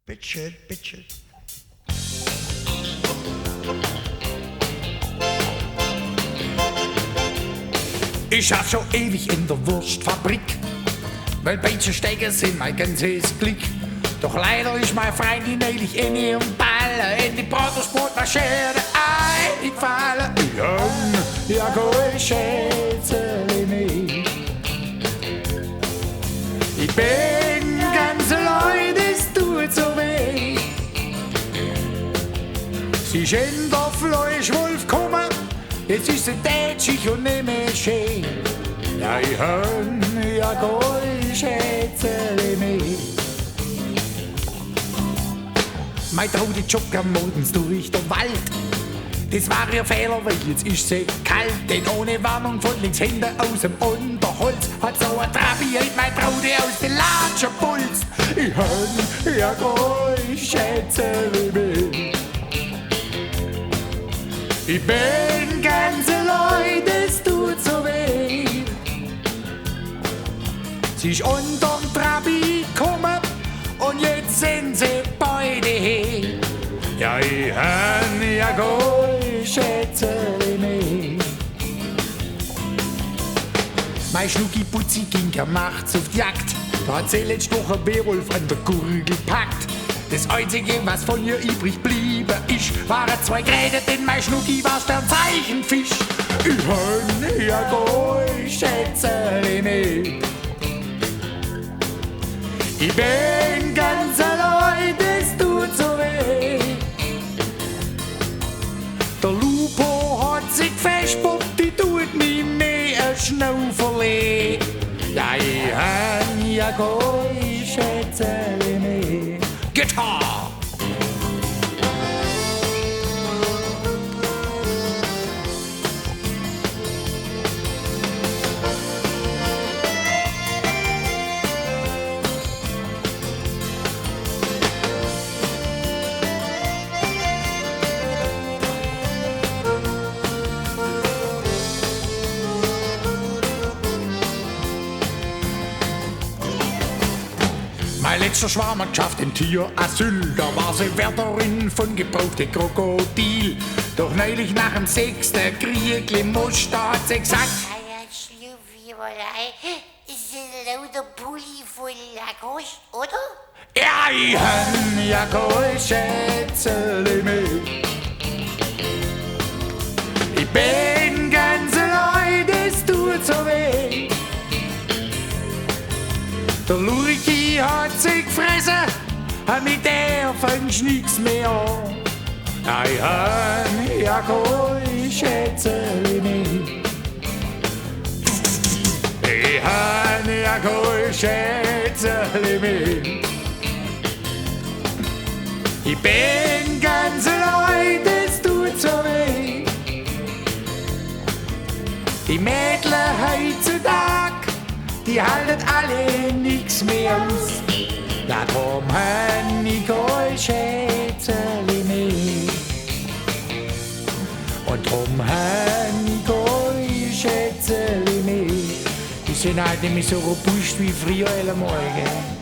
Bitte, bitte. Ich schaff schon ewig in der Wurstfabrik, weil Bällchensteige sind mein ganzes Glück. Doch leider ist mein Freundin neulich in ihrem Ball in die Bratwurstbrotmaschine eingefallen. Ja, gut, schätze mich. Ich bin ganz allein, es tut so weh. Sie ist in der Fleischwolf gekommen, jetzt ist sie tätschig und nicht mehr schön. Ja, ich ja gut, schätze mich. Mein Traudi joggt morgens durch den Wald. Das war ihr Fehler, weil jetzt ist sie kalt. Denn ohne Warnung von links hinten aus dem Unterholz hat so ein Trabi mein Traudi aus den Latschen pulst. Ich ja gut, schätze mich. Ich bin ganz allein, das tut so weh. Sie ist unterm Trabi gekommen und jetzt sind sie beide hier. Ja, ich ja gut, schätze mich. Mein Schnucki Putzi ging ja nachts auf die Jagd. Da hat sie letzte Woche Beerwolf an der Gurgel gepackt. Das Einzige, was von ihr übrig blieben ist, waren 2 Gräten, denn mein Schnucki war Sternzeichenfisch. Ich ja gut, schätze mich. Ich bin ganz allein, das tut so weh. Der Lupo hat sich festpoppt, die tut mir mehr ein Schnauferle. Ja, ich ja gut, schätze mich. Gitarre! Mein letzter Schwarm hat geschafft im Tierasyl, da war sie Wärterin von gebrauchte Krokodil. Doch neulich nach dem 6. Kriegli-Muster hat sie gesagt: ist lauter Pulli voll Lacoste, oder? Ja, ich ja gut, schätze mich. Ich bin ganz allein, das tut so weh. Der Lurchi hat sich gefressen, mit der fängst nix mehr an. Ja gut, schätze mich. Ja gut, schätze mich. Ich bin ganz allein, das tut so weh. Die Mädchen heutzutage, die halten alle nix mehr aus. Darum ich gut, schätze mich. Und drum ich gut, schätze mich. Die sind halt nicht mehr so robust wie früher alle Morgen.